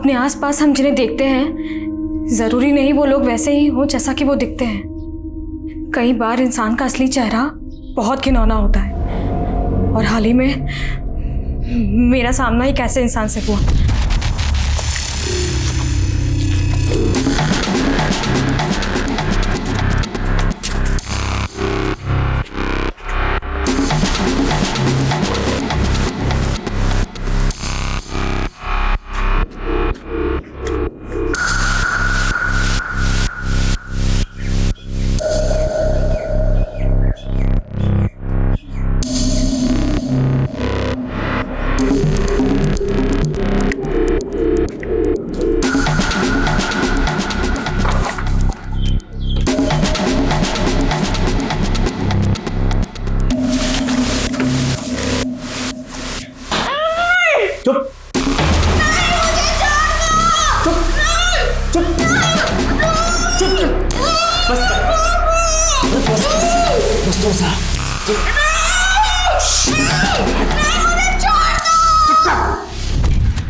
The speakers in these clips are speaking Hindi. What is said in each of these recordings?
अपने आसपास हम जिन्हें देखते हैं जरूरी नहीं वो लोग वैसे ही हो जैसा कि वो दिखते हैं। कई बार इंसान का असली चेहरा बहुत घिनौना होता है और हाल ही में मेरा सामना एक ऐसे इंसान से हुआ।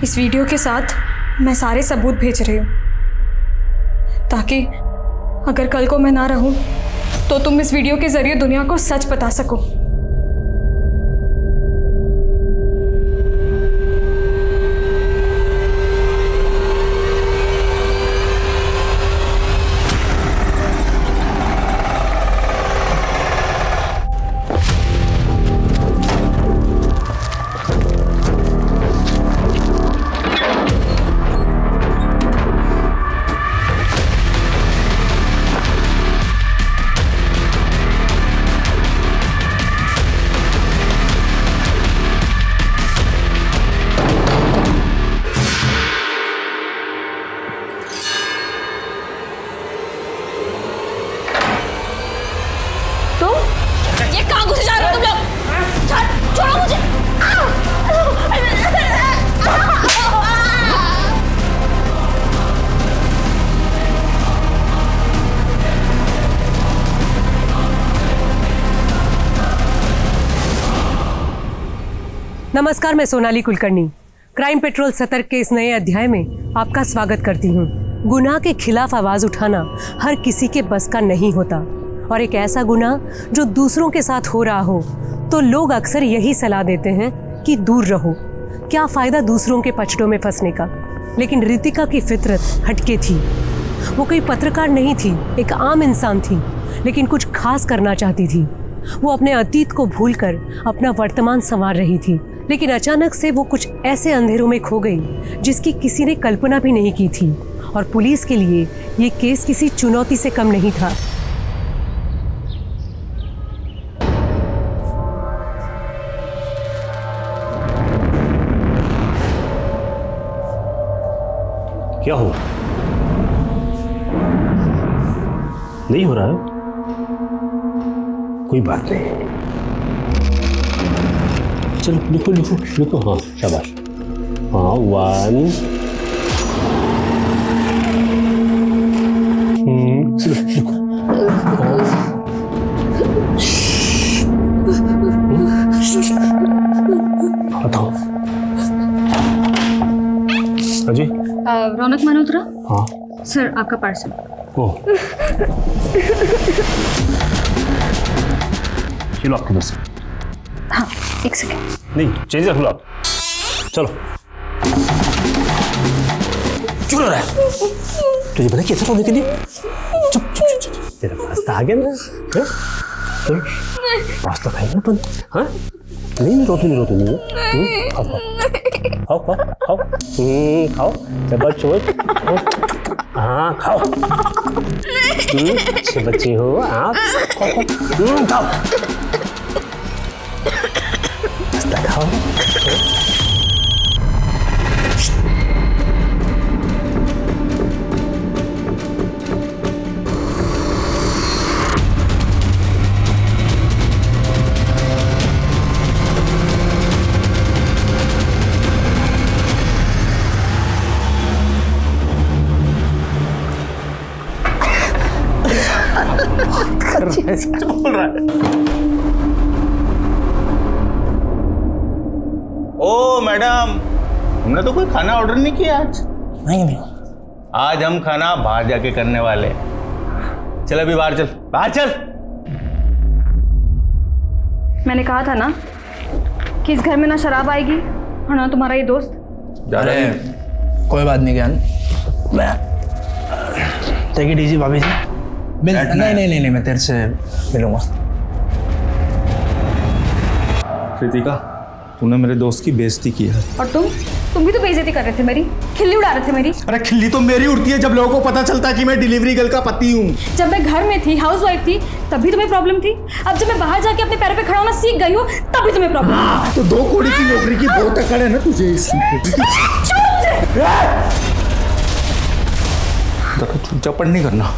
इस वीडियो के साथ मैं सारे सबूत भेज रही हूँ ताकि अगर कल को मैं ना रहूं तो तुम इस वीडियो के जरिए दुनिया को सच बता सको। नमस्कार, मैं सोनाली कुलकर्णी क्राइम पेट्रोल सतर्क के इस नए अध्याय में आपका स्वागत करती हूँ। गुनाह के खिलाफ आवाज उठाना हर किसी के बस का नहीं होता और एक ऐसा गुनाह जो दूसरों के साथ हो रहा हो तो लोग अक्सर यही सलाह देते हैं कि दूर रहो, क्या फायदा दूसरों के पचड़ों में फंसने का। लेकिन रितिका की फितरत हटके थी। वो कोई पत्रकार नहीं थी, एक आम इंसान थी, लेकिन कुछ खास करना चाहती थी। वो अपने अतीत को भूलकर अपना वर्तमान संवार रही थी, लेकिन अचानक से वो कुछ ऐसे अंधेरों में खो गई जिसकी किसी ने कल्पना भी नहीं की थी और पुलिस के लिए ये केस किसी चुनौती से कम नहीं था। क्या हुआ? नहीं हो रहा है? कोई बात नहीं, चलो लिखो लिखो लिखो। हाँ शाबाश, हाँ 1 चलो लिखो। बताओ। हाँ जी। रौनक मल्होत्रा। हाँ सर, आपका पार्सल। ओह, चलो आपके बस। हाँ, एक सेकेंड। नहीं, चेंज रख लो आप। चलो। क्यों रहा है? तुझे बना कैसा रोने के लिए? चुप चुप चुप चुप। तेरा पास्ता आ गया ना? हाँ? पास्ता खाएगा अपन? हाँ? नहीं रोती नहीं। खाओ खाओ खाओ खाओ। जबरदस्त। हाँ खाओ। अच्छे बच्चे हो आप। खाओ। पास्ता खाओ। बोल रहा है। ओ मैडम, हमने तो कोई खाना ऑर्डर नहीं किया आज। नहीं आज हम खाना बाहर जाके करने वाले हैं। चल अभी बाहर चल, बाहर चल। मैंने कहा था ना कि इस घर में ना शराब आएगी और ना तुम्हारा ये दोस्त। अरे कोई बात नहीं ज्ञान, मैं टेक इट इजी भाभी जी। नहीं मैं तेरे से मिलूंगा। कृतिका, तूने मेरे दोस्त की बेइज्जती की है। और तुम भी तो बेइज्जती कर रहे थे मेरी, खिल्ली उड़ा रहे थे मेरी। अरे खिल्ली तो मेरी उड़ती है जब लोगों को पता चलता है कि मैं डिलीवरी गर्ल का पति हूँ। जब मैं घर में थी, हाउस वाइफ थी, तभी तुम्हें प्रॉब्लम थी। अब जब मैं बाहर जाके अपने पैरों पे खड़ा होना सीख गई हूँ, तभी तुम्हें प्रॉब्लम। तो 2 कौड़ी की नौकरी की बहुत अकड़ है ना तुझे इसमें। चुपचाप नहीं करना।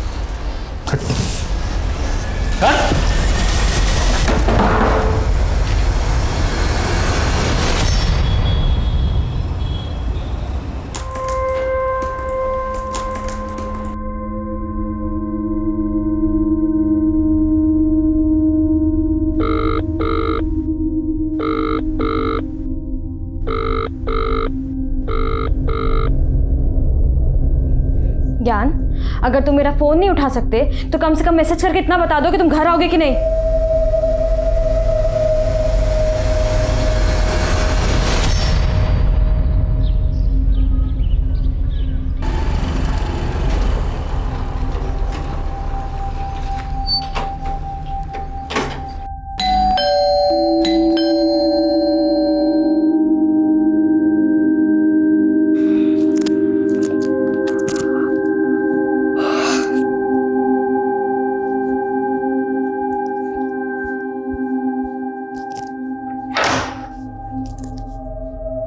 ज्ञान, अगर तुम मेरा फोन नहीं उठा सकते तो कम से कम मैसेज करके इतना बता दो कि तुम घर आओगे कि नहीं।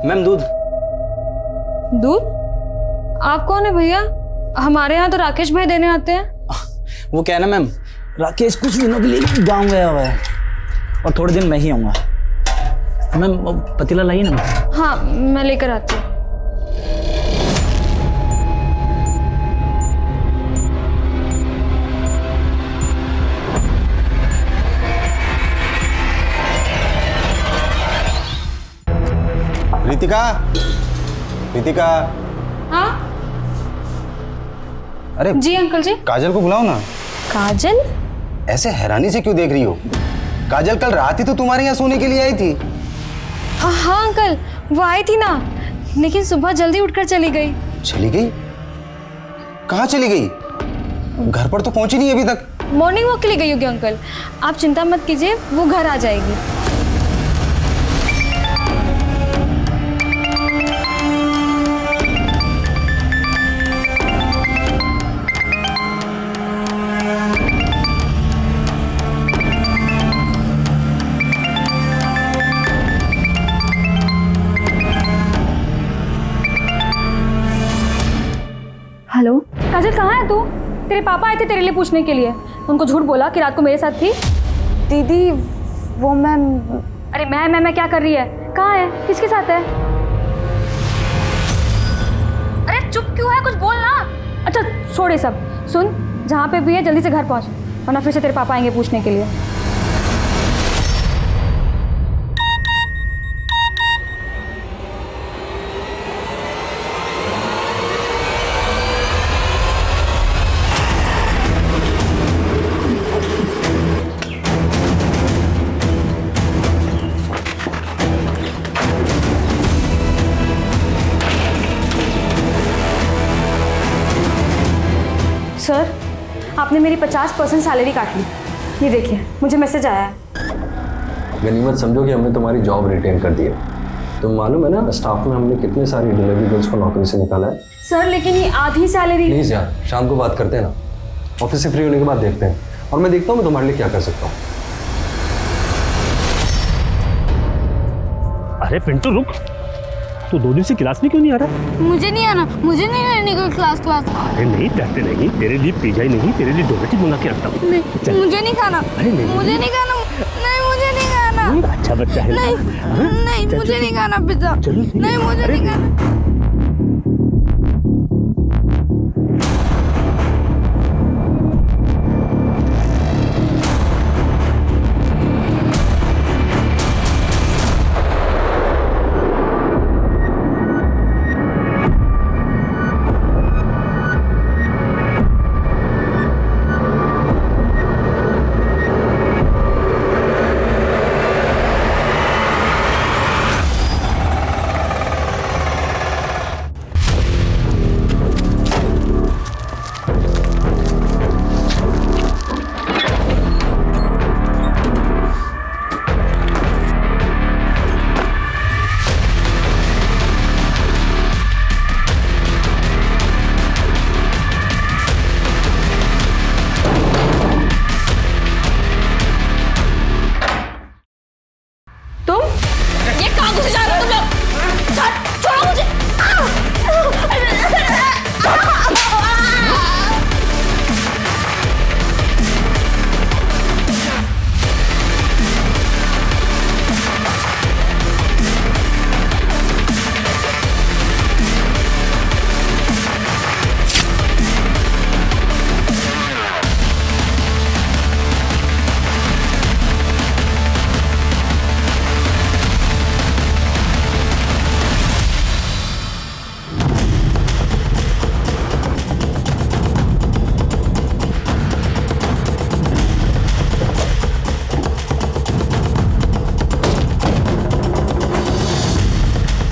मैम दूध। दूध? आप कौन है भैया? हमारे यहाँ तो राकेश भाई देने आते हैं। वो क्या है ना मैम, राकेश कुछ दिनों के लिए गाँव गया हुआ है और थोड़े दिन मैं ही आऊँगा। मैम वो पतीला लाइए ना। हाँ, मैं लेकर आती हूँ। रितिका। हाँ अरे जी अंकल जी। काजल को बुलाओ ना। काजल? ऐसे हैरानी से क्यों देख रही हो? काजल कल रात ही तो तुम्हारे यहाँ सोने के लिए आई थी। हाँ अंकल, वो आई थी ना, लेकिन सुबह जल्दी उठकर चली गई। चली गई? कहाँ चली गई? घर पर तो पहुंची नहीं अभी तक। मॉर्निंग वॉक के लिए गई होगी अंकल, आप चिंता मत कीजिए, वो घर आ जाएगी। हेलो काजल, कहाँ है तू? तेरे पापा आए थे तेरे लिए पूछने के लिए। उनको झूठ बोला कि रात को मेरे साथ थी। दीदी वो मैम। अरे मैं क्या कर रही है? कहाँ है? किसके साथ है? अरे चुप क्यों है? कुछ बोल ना। अच्छा छोड़ ये सब, सुन, जहाँ पे भी है जल्दी से घर पहुँच, वरना फिर से तेरे पापा आएंगे पूछने के लिए। सर, आपने मेरी 50% सैलरी काट ली। ये देखिए, मुझे मैसेज आया है। गनीमत समझो कि हमने तुम्हारी जॉब रिटेन कर दी है। तुम मालूम है ना स्टाफ में हमने कितने सारी डिलीवरी गर्ल्स को नौकरी से निकाला है। सर लेकिन ये आधी सैलरी। प्लीज यार, शाम को बात करते हैं ना, ऑफिस से फ्री होने के बाद देखते हैं, और मैं देखता हूँ मैं तुम्हारे लिए क्या कर सकता हूँ। अरे पिंटू रुक, तू 2 दिन से क्लास में क्यों नहीं आ रहा? मुझे नहीं आना, मुझे नहीं रहने को क्लास। अरे नहीं डरते नहीं, तेरे लिए पिज्जा ही नहीं, तेरे लिए डोनेट बना के रखता हूँ। मुझे नहीं खाना। अरे नहीं, मुझे नहीं खाना। नहीं मुझे नहीं खाना। अच्छा बच्चा है। नहीं मुझे नहीं खाना पिज्जा। चलो नहीं मुझे नहीं खाना।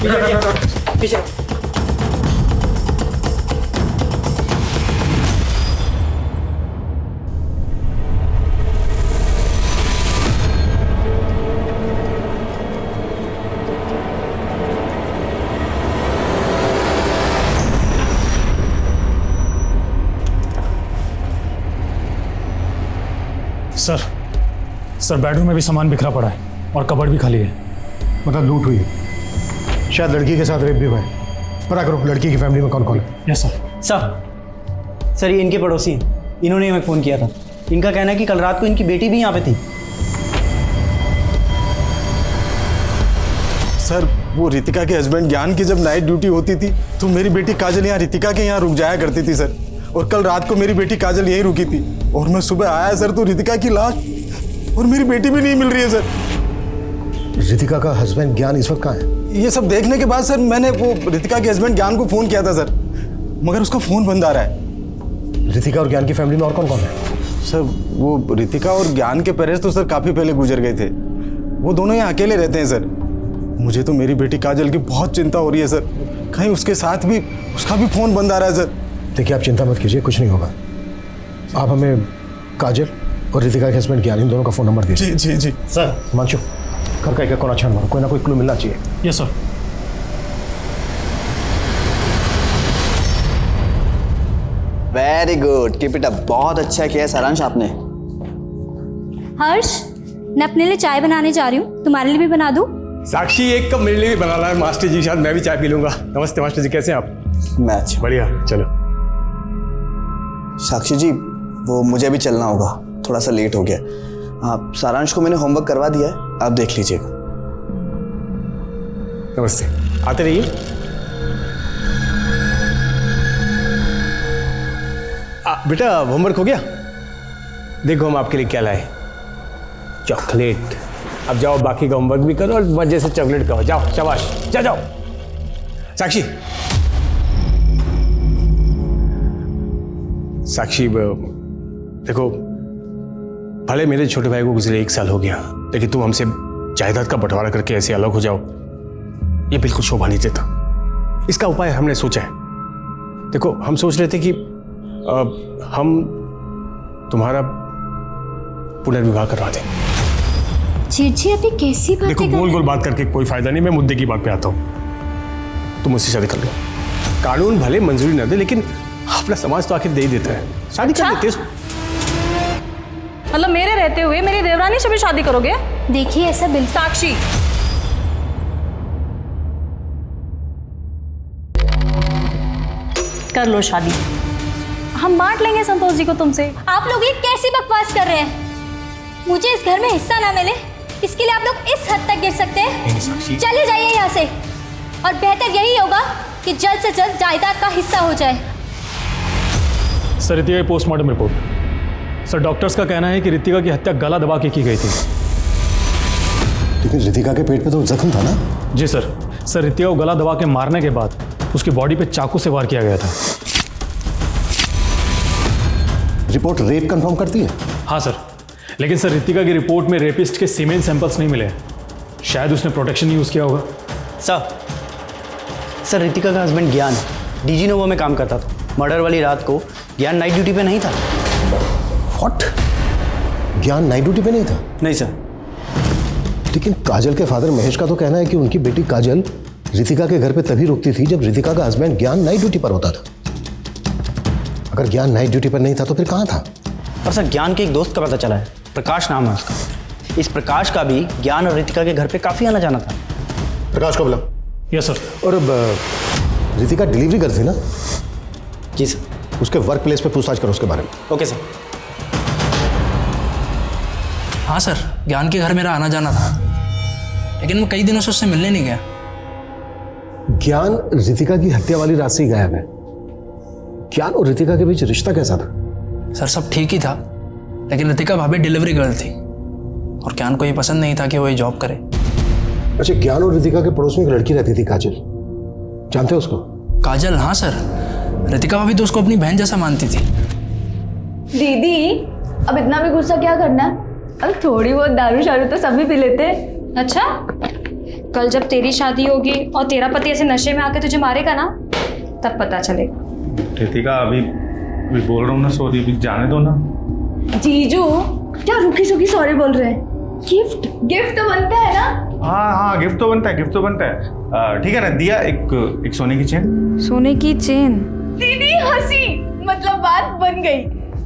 पीछे सर बेडरूम में भी सामान बिखरा पड़ा है और कबर्ड भी खाली है। मतलब लूट हुई है, शायद लड़की के साथ रेप भी हुआ है। पता करो लड़की की फैमिली में कौन कौन है। Yes sir. सर ये इनके पड़ोसी हैं, इन्होंने हमें फ़ोन किया था। इनका कहना है कि कल रात को इनकी बेटी भी यहाँ पे थी। सर वो रितिका के हस्बैंड ज्ञान की जब नाइट ड्यूटी होती थी तो मेरी बेटी काजल यहाँ रितिका के यहाँ रुक जाया करती थी सर। और कल रात को मेरी बेटी काजल यहीं रुकी थी और मैं सुबह आया सर तो रितिका की लाश और मेरी बेटी भी नहीं मिल रही है सर। रितिका का हस्बैंड ज्ञान इस वक्त कहाँ है? ये सब देखने के बाद सर मैंने वो रितिका के हस्बैंड ज्ञान को फ़ोन किया था सर, मगर उसका फ़ोन बंद आ रहा है। रितिका और ज्ञान की फैमिली में और कौन कौन है? सर वो रितिका और ज्ञान के पेरेंट्स तो सर काफ़ी पहले गुजर गए थे, वो दोनों यहाँ अकेले रहते हैं सर। मुझे तो मेरी बेटी काजल की बहुत चिंता हो रही है सर, कहीं उसके साथ भी उसका भी फ़ोन बंद आ रहा है सर। देखिए आप चिंता मत कीजिए, कुछ नहीं होगा। आप हमें काजल और रितिका के हस्बैंड ज्ञान इन दोनों का फ़ोन नंबर दीजिए। जी जी जी सर। हिमांशु घर का एक कोना छान मारो, कोई ना कोई क्लू मिलना चाहिए। Yes sir. Very good, keep it up. बहुत अच्छा किया सारांश आपने। हर्ष, मैं अपने लिए चाय बनाने जा रही हूँ, तुम्हारे लिए भी बना दूँ? साक्षी एक कप मेरे लिए भी बनाना है मास्टर जी, शायद मैं भी चाय पी लूंगा। नमस्ते मास्टर जी, कैसे हैं आप? मैं अच्छा। बढ़िया, चलो। साक्षी जी वो मुझे भी चलना होगा, थोड़ा सा लेट हो गया। आप सारांश को मैंने होमवर्क करवा दिया है, आप देख लीजिएगा। नमस्ते, आते रहिए। बेटा होमवर्क हो गया? देखो हम आपके लिए क्या लाए, चॉकलेट। अब जाओ बाकी का होमवर्क भी करो और मजे से चॉकलेट खाओ। जाओ शाबाश, जाओ। साक्षी साक्षी देखो, भले मेरे छोटे भाई को गुजरे 1 साल हो गया, लेकिन तुम हमसे जायदाद का बंटवारा करके ऐसे अलग हो जाओ, ये बिल्कुल शोभा नहीं देता। इसका उपाय हमने सोचा है। देखो हम सोच रहे थे कि हम तुम्हारा पुनर्विवाह करवा दें। जी अभी कैसी बात? देखो गोल गोल बात करके कोई फायदा नहीं, मैं मुद्दे की बात पे आता हूँ। तुम मुझसे शादी कर लो, कानून भले मंजूरी न दे लेकिन अपना समाज तो आखिर दे ही देता है, शादी कर लेते हैं। मतलब मेरे रहते हुए मेरी देवरानी से भी शादी करोगे? देखिए ऐसा बिल्कुल। साक्षी, कर लो शादी, हम बांट लेंगे संतोष जी को तुमसे। आप लोग ये कैसी बकवास कर रहे हैं? मुझे इस घर में हिस्सा ना मिले इसके लिए आप लोग इस हद तक गिर सकते हैं? चले जाइए यहाँ से, और बेहतर यही होगा कि जल्द से जल्द जायदाद का हिस्सा हो जाए। सर रितिका की पोस्टमार्टम रिपोर्ट। सर डॉक्टर्स का कहना है कि रितिका की हत्या गला दबा के की गई थी। लेकिन रितिका के पेट पे तो जख्म था ना? जी सर। सर रितिका को गला दबा के मारने के बाद उसकी बॉडी पे चाकू से वार किया गया था। रिपोर्ट रेप कंफर्म करती है? हाँ सर, लेकिन सर रितिका की रिपोर्ट में रेपिस्ट के सीमेन सैंपल्स नहीं मिले। शायद उसने प्रोटेक्शन यूज़ किया होगा। सर रितिका का हस्बैंड ज्ञान डीजी नोवा में काम करता था। मर्डर वाली रात को ज्ञान नाइट ड्यूटी पे नहीं था। व्हाट? ज्ञान नाइट ड्यूटी पे नहीं था? नहीं सर। लेकिन काजल के फादर महेश का तो कहना है कि उनकी बेटी काजल रितिका के घर पे तभी रुकती थी जब रितिका का हस्बैंड ज्ञान नाइट ड्यूटी पर होता था। अगर ज्ञान नाइट ड्यूटी पर नहीं था तो फिर कहाँ था? और सर ज्ञान के एक दोस्त का पता चला है, प्रकाश नाम है उसका। इस प्रकाश का भी ज्ञान और रितिका के घर पे काफ़ी आना जाना था। प्रकाश को बुला। Yes sir. और रितिका डिलीवरी गर्ल थी ना? जी सर। उसके वर्क प्लेस पे पूछताछ करो उसके बारे में। Okay sir. हाँ सर, ज्ञान के घर मेरा आना जाना था, लेकिन मैं कई दिनों से उससे मिलने नहीं गया। ज्ञान रितिका की हत्या वाली रात से ही गायब है। ज्ञान और रितिका के बीच रिश्ता कैसा था? सर सब ठीक ही था, लेकिन रितिका भाभी डिलीवरी गर्ल थी और ज्ञान को ये पसंद नहीं था कि वो ये जॉब करे। अच्छा, ज्ञान और रितिका के पड़ोस में एक लड़की रहती थी काजल, जानते हो उसको? काजल? हाँ सर, रितिका भाभी तो उसको अपनी बहन जैसा मानती थी। दीदी अब इतना भी गुस्सा क्या करना है, अब थोड़ी बहुत दारू शारू तो सभी पी लेते हैं। अच्छा, कल जब तेरी शादी होगी और तेरा पति ऐसे नशे में आके तुझे मारेगा ना, तब पता चलेगा। रितिका अभी बोल रहा हूँ ना सॉरी, अभी जाने दो ना। जीजू क्या रुकी सुखी सॉरी बोल रहे हैं? गिफ्ट गिफ्ट तो बनता है ना? हाँ गिफ्ट तो बनता है, गिफ्ट तो बनता है। ठीक है ना, दिया एक सोने की चेन। सोने की चेन? दीदी हंसी, मतलब बात बन गई।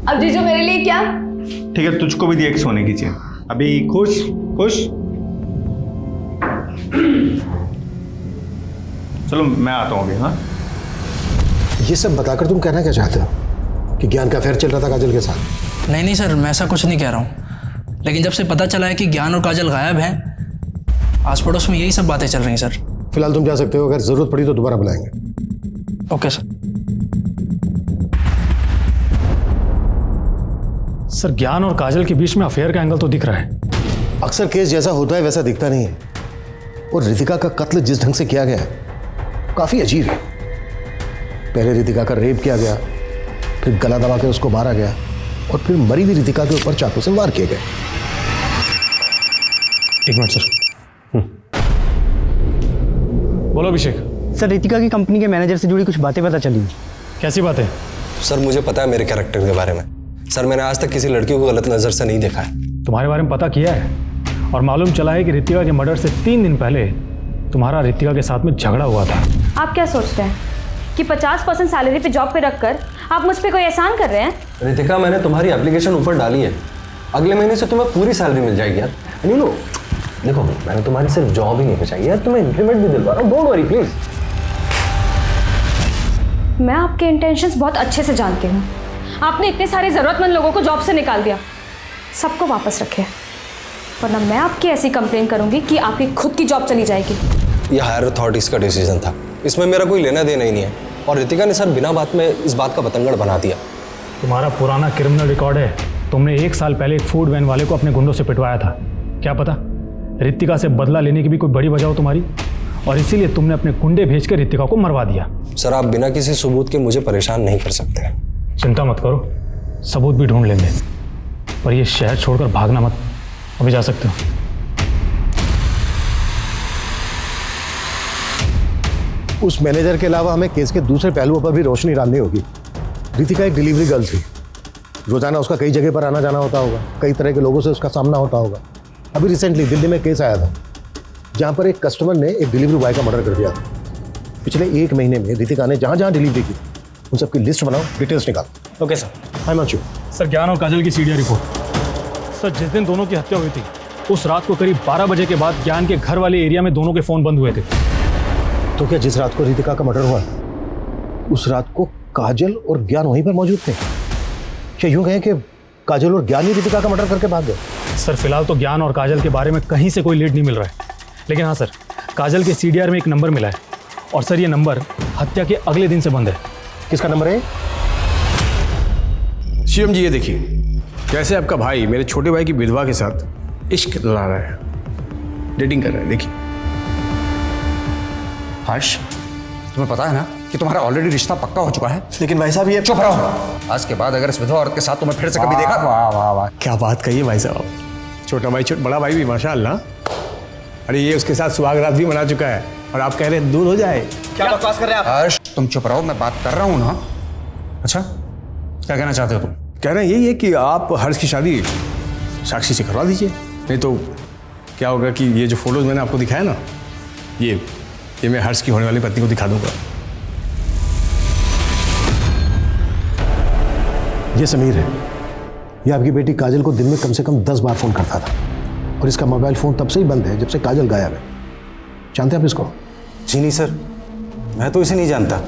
अब जीजू मेरे लिए क्या? ठीक है, तुझको भी दिया एक सोने की चेन। अभी खुश खुश? चलो मैं आता हूँ अभी। हाँ, ये सब बताकर तुम कहना क्या चाहते हो कि ज्ञान का अफेयर चल रहा था काजल के साथ? नहीं सर, मैं ऐसा कुछ नहीं कह रहा हूँ, लेकिन जब से पता चला है कि ज्ञान और काजल गायब हैं, आस पड़ोस में यही सब बातें चल रही हैं सर। फिलहाल तुम जा सकते हो, अगर जरूरत पड़ी तो दोबारा बुलाएंगे। Okay sir. सर ज्ञान और काजल के बीच में अफेयर का एंगल तो दिख रहा है। अक्सर केस जैसा होता है वैसा दिखता नहीं है, और रितिका का कत्ल जिस ढंग से किया गया है काफी अजीब है। पहले रितिका का रेप किया गया, फिर गला दबा के उसको मारा गया, और फिर मरी हुई रितिका के ऊपर चाकू से वार किए गए। एक मिनट सर। बोलो अभिषेक। सर रितिका की कंपनी के मैनेजर से जुड़ी कुछ बातें पता चली। कैसी बातें? सर मुझे पता है मेरे कैरेक्टर के बारे में। सर मैंने आज तक किसी लड़की को गलत नज़र से नहीं देखा है। तुम्हारे बारे में पता किया है और मालूम चला है कि रितिका के मर्डर से 3 दिन पहले तुम्हारा रितिका के साथ में झगड़ा हुआ था। आप क्या सोचते हैं कि 50% सैलरी पे जॉब पे रखकर आप मुझ पे कोई एहसान कर रहे हैं? रितिका मैंने तुम्हारी एप्लीकेशन ऊपर डाली है, अगले महीने से तुम्हें पूरी सैलरी मिल जाएगी यार। यू नो, देखो मैंने तुम्हारी सिर्फ जॉब ही नहीं बचाई यार, तुम्हें इंक्रीमेंट भी दिलवा रहा हूँ, डोंट वरी प्लीज। मैं आपके इंटेंशंस बहुत अच्छे से जानती हूँ। आपने इतने सारे ज़रूरतमंद लोगों को जॉब से निकाल दिया, सबको वापस रखे, वरना मैं आपकी ऐसी कंप्लेन करूंगी कि आपकी खुद की जॉब चली जाएगी। यह हायर अथॉरिटीज़ का डिसीजन था, इसमें मेरा कोई लेना देना ही नहीं है। और रितिका ने सर बिना बात में इस बात का बतंगड़ बना दिया। तुम्हारा पुराना क्रिमिनल रिकॉर्ड है, तुमने 1 साल पहले एक फूड वैन वाले को अपने गुंडों से पिटवाया था। क्या पता रितिका से बदला लेने की भी कोई बड़ी वजह हो तुम्हारी, और इसीलिए तुमने अपने गुंडे भेज कर रितिका को मरवा दिया। सर आप बिना किसी सबूत के मुझे परेशान नहीं कर सकते। चिंता मत करो, सबूत भी ढूंढ लेंगे, पर ये शहर छोड़कर भागना मत। अभी जा सकते हो। उस मैनेजर के अलावा हमें केस के दूसरे पहलुओं पर भी रोशनी डालनी होगी। रितिका एक डिलीवरी गर्ल थी, रोजाना उसका कई जगह पर आना जाना होता होगा, कई तरह के लोगों से उसका सामना होता होगा। अभी रिसेंटली दिल्ली में केस आया था जहां पर एक कस्टमर ने एक डिलीवरी बॉय का मर्डर कर दिया था। पिछले 1 महीने में रितिका ने जहां जहां डिलीवरी की उन सबकी लिस्ट बनाओ, डिटेल्स निकालो। Okay sir. Hi Manchu. Sir Gyan और काजल की सीडीआर रिपोर्ट। सर जिस दिन दोनों की हत्या हुई थी उस रात को करीब 12 बजे के बाद ज्ञान के घर वाले एरिया में दोनों के फ़ोन बंद हुए थे। तो क्या जिस रात को रितिका का मर्डर हुआ उस रात को काजल और ज्ञान वहीं पर मौजूद थे? क्या यूं कहें कि काजल और ज्ञान ही रितिका का मर्डर करके भाग गए? सर फिलहाल तो ज्ञान और काजल के बारे में कहीं से कोई लीड नहीं मिल रहा है, लेकिन हाँ सर काजल के सीडीआर में एक नंबर मिला है, और सर ये नंबर हत्या के अगले दिन से बंद है। किसका नंबर है? शिवम जी ये देखिए कैसे आपका भाई मेरे छोटे भाई की विधवा के साथ इश्क लड़ा रहा है, डेटिंग कर रहा है। देखिए हर्ष, तुम्हें पता है ना कि तुम्हारा ऑलरेडी रिश्ता पक्का हो चुका है। लेकिन भाई साहब ये चुप रहो। आज के बाद अगर इस विधवा औरत के साथ तुम्हें फिर से कभी देखा। वाह वाह वाह, क्या बात कही है भाई साहब। छोटा भाई बड़ा भाई भी माशाअल्लाह। अरे ये उसके साथ सुहाग रात भी मना चुका है और आप कह रहे हैं दूर हो जाए। क्या बकवास कर रहे हैं आप? हर्ष तुम चुप रहो, मैं बात कर रहा हूँ ना। अच्छा क्या कहना चाहते हो तुम? कहना यही है कि आप हर्ष की शादी साक्षी से करवा दीजिए, नहीं तो क्या होगा कि ये जो फोटोज मैंने आपको दिखाया ना, ये मैं हर्ष की होने वाली पत्नी को दिखा दूंगा। ये समीर है, ये आपकी बेटी काजल को दिन में कम से कम 10 बार फोन करता था, और इसका मोबाइल फोन तब से ही बंद है जब से काजल गायब है। जानते हैं आप इसको? जी नहीं सर, मैं तो इसे नहीं जानता।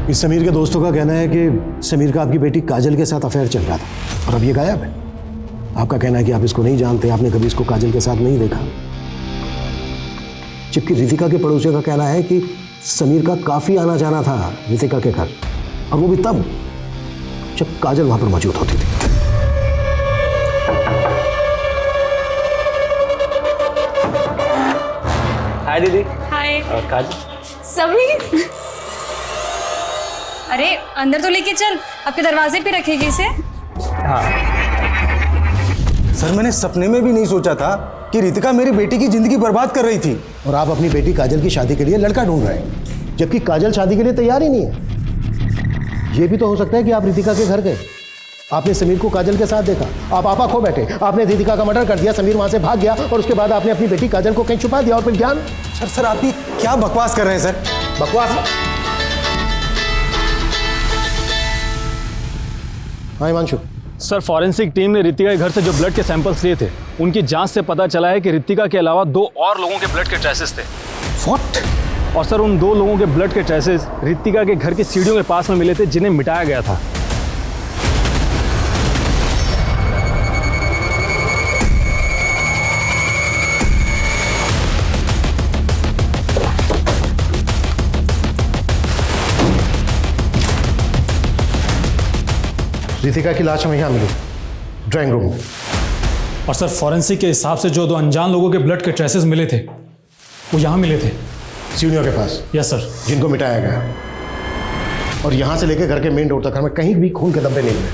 इस समीर के दोस्तों का कहना है कि समीर का आपकी बेटी काजल के साथ अफेयर चल रहा था और अब ये गायब है। आपका कहना है कि आप इसको नहीं जानते, आपने कभी इसको काजल के साथ नहीं देखा, जबकि रितिका के पड़ोसियों का कहना है कि समीर का काफी आना जाना था रितिका के घर, और वो भी तब जब काजल वहां पर मौजूद होती थी। हाय दीदी। हाय। काजल। समीर, अरे अंदर तो लेके चल, आपके दरवाजे पे रखेगी इसे। हाँ सर, मैंने सपने में भी नहीं सोचा था कि रितिका मेरी बेटी की जिंदगी बर्बाद कर रही थी। और आप अपनी बेटी काजल की शादी के लिए लड़का ढूंढ रहे हैं, जबकि काजल शादी के लिए तैयार ही नहीं है। ये भी तो हो सकता है कि आप रितिका के घर गए, आपने समीर को काजल के साथ देखा, आप आपा खो बैठे, आपने रितिका का मर्डर कर दिया, समीर वहां से भाग गया और उसके बाद आपने अपनी बेटी काजल को कहीं छुपा दिया और फिर ज्ञान। सर आप ये क्या बकवास कर रहे हैं सर? बकवास? हाँ हिमांशु। सर फॉरेंसिक टीम ने रितिका के घर से जो ब्लड के सैंपल्स लिए थे, उनकी जांच से पता चला है कि रितिका के अलावा 2 और लोगों के ब्लड के ट्रेसेस थे। What? और सर उन 2 लोगों के ब्लड के ट्रेसेस रितिका के घर की सीढ़ियों के पास में मिले थे, जिन्हें मिटाया गया था। रितिका की लाश हमें यहाँ मिली, ड्राइंग रूम में। और सर फॉरेंसिक के हिसाब से जो 2 अनजान लोगों के ब्लड के ट्रेसेस मिले थे, वो यहाँ मिले थे, सीढ़ियों के पास। Yes sir. जिनको मिटाया गया। और यहाँ से लेकर घर के मेन रोड तक हमें कहीं भी खून के धब्बे नहीं मिले,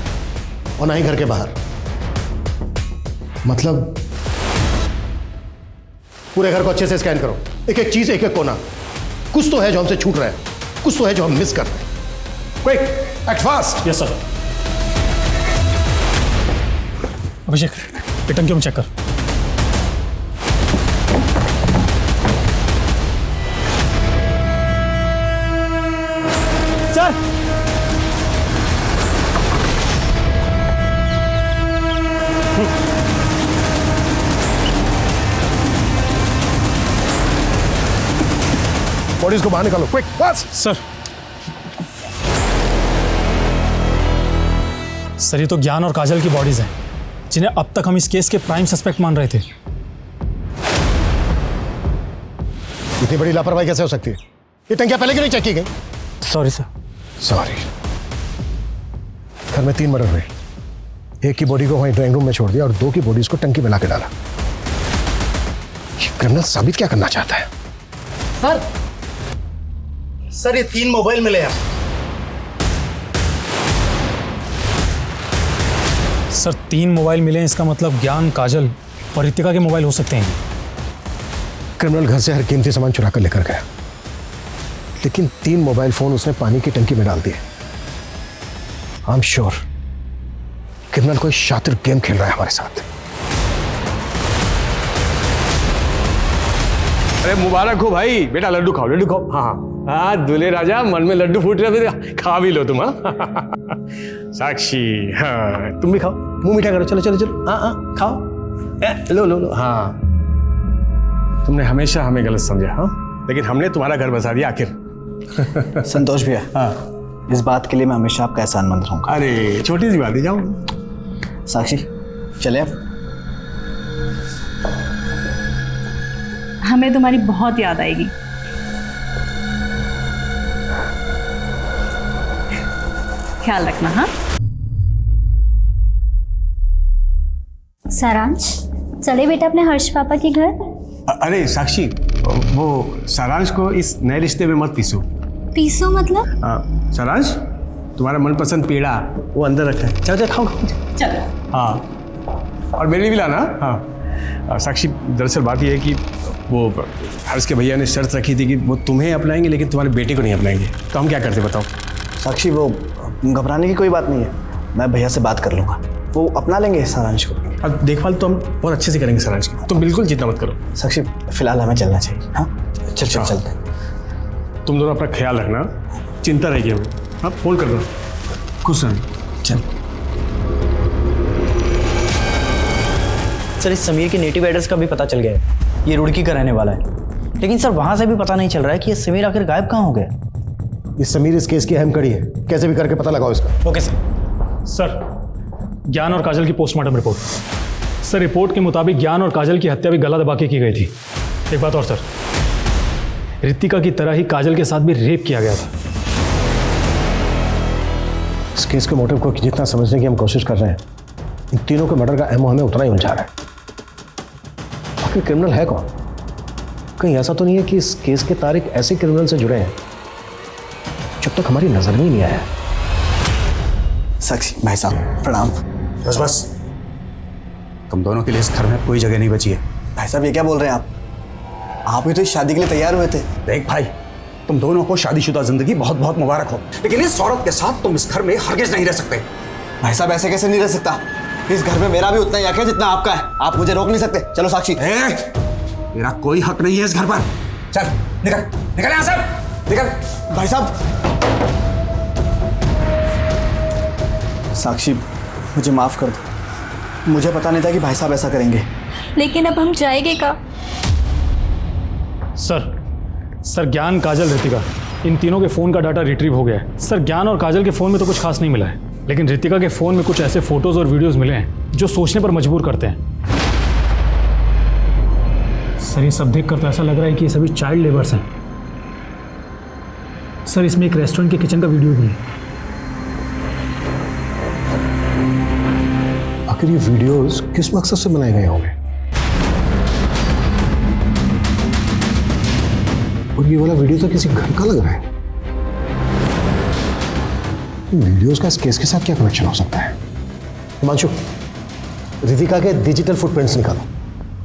और ना ही घर के बाहर। मतलब पूरे घर को अच्छे से स्कैन करो, एक एक चीज, एक एक कोना। कुछ तो है जो हमसे छूट रहा है, कुछ तो है जो हम मिस कर रहे हैं। Quick, act fast. Yes sir. Abhishek, ये टंकी में चेक कर। सर बॉडीज को बाहर निकालो, क्विक, बस। सर ये तो ज्ञान और काजल की बॉडीज हैं, जिन्हें अब तक हम इस केस के प्राइम सस्पेक्ट मान रहे थे। इतनी बड़ी लापरवाही कैसे हो सकती है? ये टंकियां पहले क्यों नहीं चेक की गई? Sorry sir. सॉरी। घर में 3 मर्डर हुए, एक की बॉडी को वहीं ड्राइंग रूम में छोड़ दिया और 2 की बॉडीज को टंकी में लाके डाला। ये क्रिमिनल साबित क्या करना चाहता है? सर ये 3 मोबाइल मिले हैं। सर 3 मोबाइल मिले हैं, इसका मतलब ज्ञान, काजल और रितिका के मोबाइल हो सकते हैं। क्रिमिनल घर से हर कीमती सामान चुरा कर लेकर गया, लेकिन 3 मोबाइल फोन उसने पानी की टंकी में डाल दिए। आई एम श्योर क्रिमिनल कोई शातिर गेम खेल रहा है हमारे साथ। अरे मुबारक हो भाई, बेटा लड्डू खाओ, लड्डू खाओ। हाँ हाँ, दूल्हे राजा, मन में लड्डू फूट रहे थे, खा भी लो तुम। हाँ साक्षी, हाँ तुम भी खाओ, मुंह मीठा करो। चलो चलो चलो, हाँ हाँ खाओ, लो लो लो। हाँ तुमने हमेशा हमें गलत समझा, हाँ, लेकिन हमने तुम्हारा घर बसा दिया आखिर। संतोष भैया, हाँ इस बात के लिए मैं हमेशा आपका एहसानमंद रहूंगा। अरे छोटी सी बात है, जाओ। साक्षी चले अब। हमें तुम्हारी बहुत याद आएगी। ख्याल रखना। हाँ सारांश, चले बेटा अपने हर्ष पापा के घर। अरे साक्षी, वो सारांश को इस नए रिश्ते में मत पीसो। पीसो मतलब? सारांश, तुम्हारा मनपसंद पेड़ा वो अंदर रखा है, चलो चलो खाओ खाओ। चलो। हाँ और मेरे लिए भी लाना। हाँ साक्षी, दरअसल बात यह है कि वो हर्ष के भैया ने शर्त रखी थी कि वो तुम्हें अपनाएंगे लेकिन तुम्हारे बेटे को नहीं अपनाएंगे, तो हम क्या करते बताओ? साक्षी वो घबराने की कोई बात नहीं है, मैं भैया से बात कर लूँगा, वो अपना लेंगे सारांश को। अब देखभाल तो हम बहुत अच्छे से करेंगे सारांश की, तुम बिल्कुल चिंता मत करो। साक्षी फिलहाल हमें चलना चाहिए। हाँ चल चल चलते हैं। तुम दोनों अपना ख्याल रखना, चिंता रहेगी हमें। हाँ फोन कर दो, खुश रहना। चल। सर इस समीर के नेटिव एड्रेस का भी पता चल गया है, ये रुड़की का रहने वाला है, लेकिन सर वहाँ से भी पता नहीं चल रहा है कि ये समीर आखिर गायब कहाँ हो गया। ये समीर इस केस की अहम कड़ी है, कैसे भी करके पता लगाओ इसका। Okay sir. सर ज्ञान और काजल की पोस्टमार्टम रिपोर्ट। सर रिपोर्ट के मुताबिक ज्ञान और काजल की हत्या भी गला दबा के की गई थी। एक बात और सर, रितिका की तरह ही काजल के साथ भी रेप किया गया था। इस केस के मोटिव को जितना समझने की हम कोशिश कर रहे हैं, इन तीनों के मर्डर का एमओ हमें उतना ही उलझा रहा है। आखिर क्रिमिनल है कौन? कहीं ऐसा तो नहीं है कि इस केस के तारीख ऐसे क्रिमिनल से जुड़े हैं जब तक हमारी नजर में ही नहीं आया है। साक्षी भाई साहब प्रणाम। बस बस, तुम दोनों के लिए इस घर में कोई जगह नहीं बची है। भाई साहब ये क्या बोल रहे हैं आप ही तो इस शादी के लिए तैयार हुए थे। देख भाई, तुम दोनों को शादीशुदा जिंदगी बहुत बहुत मुबारक हो, लेकिन इस औरत के साथ तुम इस घर में हरगिज नहीं रह सकते। भाई साहब ऐसे कैसे नहीं रह सकता? इस घर में मेरा भी उतना ही हक है जितना आपका है। आप मुझे रोक नहीं सकते। चलो साक्षी। मेरा कोई हक नहीं है इस घर पर। चल निकल निकल यहाँ से, निकल। भाई साहब, साक्षी मुझे माफ कर दो, मुझे पता नहीं था कि भाई साहब ऐसा करेंगे। लेकिन अब हम जाएंगे कहाँ? सर ज्ञान, काजल, रितिका, इन तीनों के फ़ोन का डाटा रिट्रीव हो गया है। सर ज्ञान और काजल के फ़ोन में तो कुछ खास नहीं मिला है, लेकिन रितिका के फ़ोन में कुछ ऐसे फोटोज़ और वीडियोज़ मिले हैं जो सोचने पर मजबूर करते हैं। सर ये सब देखकर तो ऐसा लग रहा है कि ये सभी चाइल्ड लेबर्स हैं। सर इसमें एक रेस्टोरेंट के किचन का वीडियो भी है। आखिर ये वीडियोस किस मकसद से बनाए गए होंगे? और ये वाला वीडियो तो किसी घर का लग रहा है। वीडियोस का इस केस के साथ क्या कनेक्शन हो सकता है? हिमांशु, रितिका के डिजिटल फुटप्रिंट्स निकालो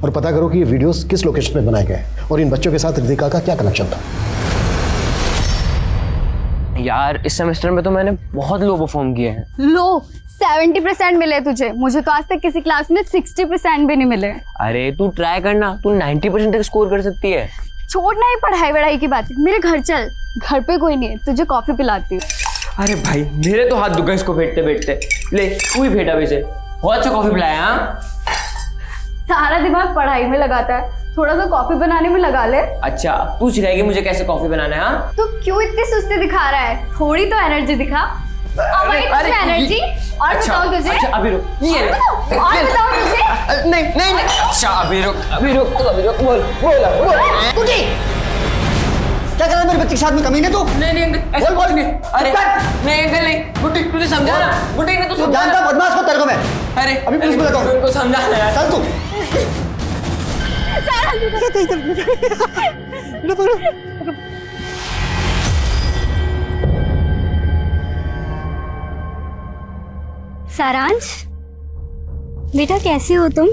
और पता करो कि ये वीडियोस किस लोकेशन में बनाए गए और इन बच्चों के साथ रितिका का क्या कनेक्शन था। यार इस सेमेस्टर में तो मैंने बहुत लो परफॉर्म किए हैं। लो 70% मिले तुझे, मुझे तो आज तक किसी क्लास में 60% भी नहीं मिले। अरे तू ट्राई करना, तू 90% तक स्कोर कर सकती है। छोड़ना ही पढ़ाई वढ़ाई की बात, मेरे घर चल, घर पे कोई नहीं है, तुझे कॉफी पिलाती हूँ। अरे भाई मेरे तो हाथ दुखा इसको बैठते बैठते। ले तू ही भेटा वैसे, बहुत अच्छा कॉफी पिलाया। हाँ सारा दिमाग पढ़ाई में लगाता है, थोड़ा सा कॉफी बनाने में लगा ले। अच्छा तू सिखाएगी मुझे कैसे कॉफी बनाना है? हाँ तू क्यों इतनी सुस्ती दिखा रहा है? थोड़ी तो एनर्जी दिखा। एनर्जी और अच्छा, बताओ तुझे। अच्छा अभी रुक, ये ले। और बताओ तुझे। नहीं नहीं नहीं, अच्छा अभी रुक बोल कुटी, क्या कर रहा है मेरे बच्चे के साथ में? कमीने तू? नहीं ऐसा बोल नहीं। अरे नहीं अंकल नहीं, गुड्डी तुझे समझा ना, गुड्डी ने तो समझा। जानता बदमाश को तेरे को मैं। अरे अभी पुलिस बुलाता हूँ। उनको समझा ना यार। चल तू। सारांश बेटा कैसे हो तुम?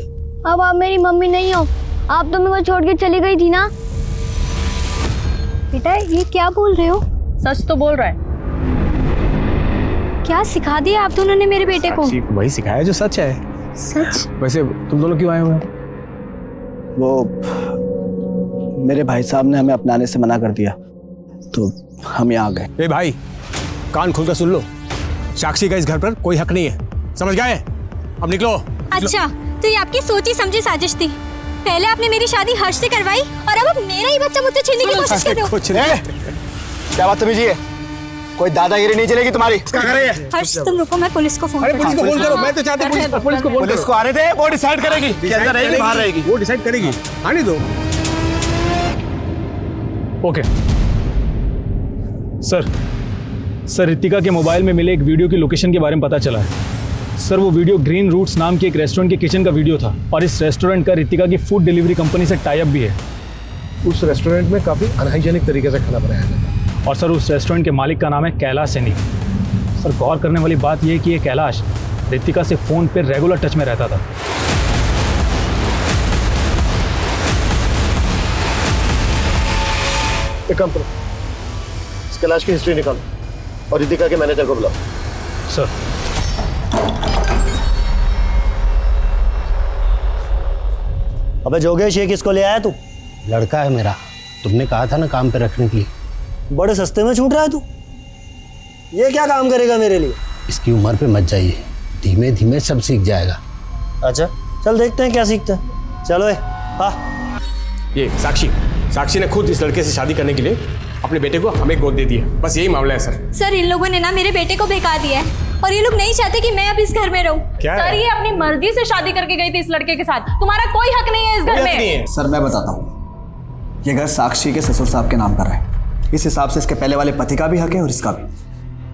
अब आप मेरी मम्मी नहीं हो, आप तो मेरे को छोड़ के चली गई थी ना। बेटा ये क्या बोल रहे हो? सच तो बोल रहा है। क्या सिखा दिया आप दोनों ने मेरे बेटे को? वही सिखाया जो सच है। सच? वैसे तुम दोनों क्यों आए हुए हैं? वो मेरे भाई साहब ने हमें अपनाने से मना कर दिया तो हम यहाँ आ गए। ए भाई, कान खोलकर सुन लो, साक्षी का इस घर पर कोई हक नहीं है, समझ गए? अब निकलो। अच्छा तो ये आपकी सोची समझी साजिश थी। पहले आपने मेरी शादी हर्ष से करवाई और अब आप मेरा ही बच्चा मुझसे छीनने की कोशिश कर रहे हो। कुछ नहीं। क्या बात तमीजी है? कोई दादागिरी नहीं चलेगी तुम्हारी। क्या कर रही है? हर्ष तुम रुको, मैं पुलिस को फोन पुलिस को फोन करो। मैं तो चाहती पुलिस को फोन। पुलिस को आने दे, वो डिसाइड करेगी कि अंदर रहेगी बाहर रहेगी। वो डिसाइड करेगी, आने दो। ओके सर रितिका के मोबाइल में मिले एक वीडियो की लोकेशन के बारे में पता चला है। सर वो वीडियो ग्रीन रूट्स नाम के एक रेस्टोरेंट के किचन का वीडियो था और इस रेस्टोरेंट का रितिका की फूड डिलीवरी कंपनी से टाई अप भी है। उस रेस्टोरेंट में काफी अनहाइजेनिक तरीके से खाना बनाया जाता है। और सर उस रेस्टोरेंट के मालिक का नाम है कैलाश सैनी। सर गौर करने वाली बात यह है कि ये कैलाश रितिका से फ़ोन पर रेगुलर टच में रहता था। एक काम करो, इस कैलाश की हिस्ट्री निकालो और रितिका के मैनेजर को बुलाओ। सर अबे जोगेश ये किसको ले आया तू? लड़का है मेरा, तुमने कहा था ना काम पे रखने के लिए। बड़े सस्ते में छूट रहा है तू। ये क्या काम करेगा मेरे लिए? इसकी उम्र पे मत जाइए, धीमे धीमे सब सीख जाएगा। अच्छा चल देखते हैं क्या सीखता है। चलो हाँ। ये साक्षी ने खुद इस लड़के से शादी करने के लिए अपने बेटे को हमें गोद दे दी है। बस यही मामला है सर। सर इन लोगों ने ना मेरे बेटे को बहका दिया है और ये लोग नहीं चाहते कि मैं अब इस घर में रहूं। सर ये अपनी मर्जी से शादी करके गई थी इस लड़के के साथ, तुम्हारा कोई हक नहीं है इस घर में। सर मैं बताता हूँ, ये घर साक्षी के ससुर साहब के नाम पर है। इस हिसाब से इसके पहले वाले पति का भी हक है और इसका भी।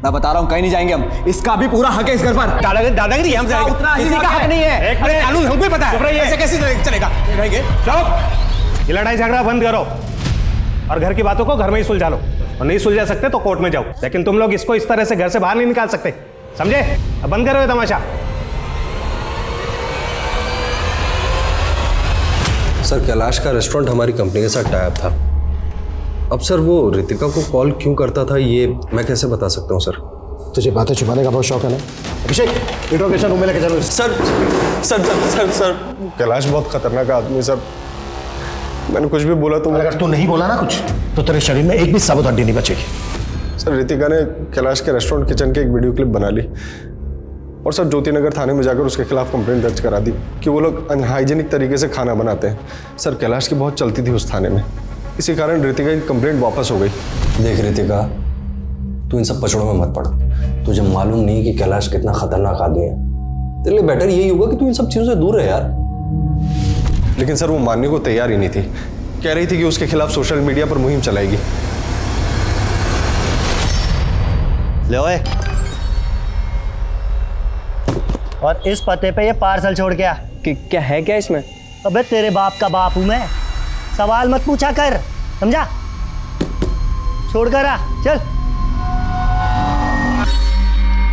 मैं बता रहा हूँ कहीं नहीं जाएंगे हम, इसका भी पूरा हक है इस घर पर। दादागिरी हम किसी का हक नहीं है। कानून हमको ही पता है, ऐसे कैसे चलेगा? ये लड़ाई झगड़ा बंद करो और घर की बातों को घर में ही सुलझा लो, और नहीं सुलझा सकते तो कोर्ट में जाओ, लेकिन तुम लोग इसको इस तरह से घर से बाहर नहीं निकाल सकते, समझे? अब बंद करो ये तमाशा। सर कैलाश का रेस्टोरेंट हमारी कंपनी के साथ टाई अप था। अब सर वो रितिका को कॉल क्यों करता था ये मैं कैसे बता सकता हूँ सर? तुझे बातें छुपाने का बहुत शौक है ना? अभिषेक, इंट्रोगेशन रूम में लेके चलो। Sir sir sir sir sir Kailash बहुत खतरनाक आदमी है सर। मैंने कुछ भी बोला तो अगर तू नहीं बोला ना कुछ तो तेरे शरीर में एक भी साबुत हड्डी नहीं बचेगी। सर रितिका ने कैलाश के रेस्टोरेंट किचन की एक वीडियो क्लिप बना ली और सर ज्योतिनगर थाने में जाकर उसके खिलाफ कंप्लेंट दर्ज करा दी कि वो लोग अनहाइजीनिक तरीके से खाना बनाते हैं। सर कैलाश की बहुत चलती थी उस थाने में, इसी कारण रितिका की कंप्लेंट वापस हो गई। देख रितिका, तू इन सब पचड़ों में मत पड़। तुझे मालूम नहीं कि कैलाश कितना खतरनाक आदमी है। तेरे लिए बेटर यही होगा कि तू इन सब चीजों से दूर रहे यार। लेकिन सर वो मानने को तैयार ही नहीं थी। कह रही थी कि उसके खिलाफ सोशल मीडिया पर मुहिम चलाएगी। ले ओए, और इस पते पे ये पार्सल छोड़ के आ। क्या है क्या इसमें? अबे तेरे बाप का बाप हूं मैं, सवाल मत पूछा कर, समझा? छोड़ कर आ, चल।